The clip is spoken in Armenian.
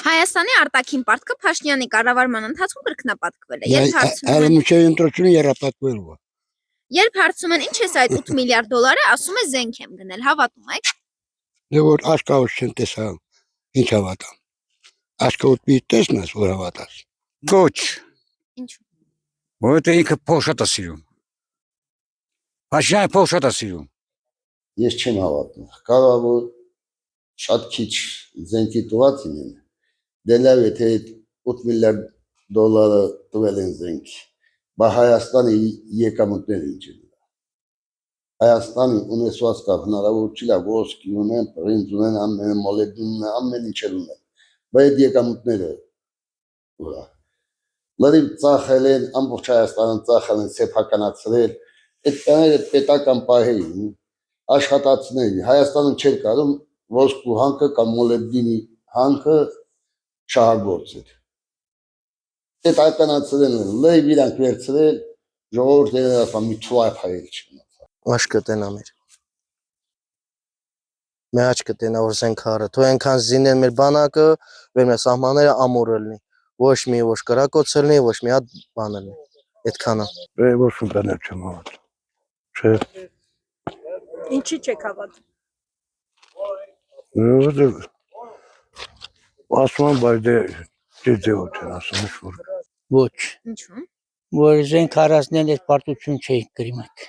Հայաստանի արտաքին պարտքը Փաշինյանի կառավարման ընթացքում կրկնապատկվել է։ Երբ հարցում են ինչ է այդ 8 միլիարդ դոլարը, ասում է զենք եմ գնել, հավատում եք։ Դե որ աշկավուց չեն տեսա, ինչ հավատամ։ Աշկավուց պիտի տեսնես, որ հավատաս։ Ոչ։ Ինչու՞։ Որովհետև ինքը փոշատ է սիրում։ Փաշինյանը փոշատ է սիրում։ Ես չեմ հավատում։ Կարող է որ շատ քիչ զենքի տված լինեն։ Դե լավ է թե 8 միլիարդ դոլարը տվել են զենք։ Բա Հայաստանի եկամուտները ինչ են։ Հայաստանի ունեցված կա հնարավոր չի լավ ոսկի ունեն, բրինձ ունեն, ամեն մոլեբդին ունեն, ամեն ինչ ունեն։ Բայց այդ եկամուտները ուրա։ Լրիվ ծախել են, ամբողջ Հայաստանը ծախել են, սեփականացրել, այդ տները պետական պահեին, աշխատացնել։ Հայաստանում չէր կարում ոսկու հանքը կամ մոլեբդինի հանքը շահագործել։ Պետականացրել են, լրիվ իրանք վերցրել, ժողովուրդը ասում մի թվայր հայել չունի։ Աշկը տենա մեր։ Մեր աչքը տենա որ զենք հարը, թող այնքան զինեն մեր բանակը, մեր սահմանները ամուր լինի։ Ոչ մի ոչ կրակոց լինի, ոչ մի հատ բան լինի։ Այդքանը։ Ոչ մի բան չեմ հավատում։ Չէ։ Ինչի՞ չեք հավատում։ Ասում եմ, բայց դե ոչ են ասում ինչ որ։ Ոչ, Ինչու՞։ որ զենք հարածնել այդ պարտություն չէինք գրի մենք։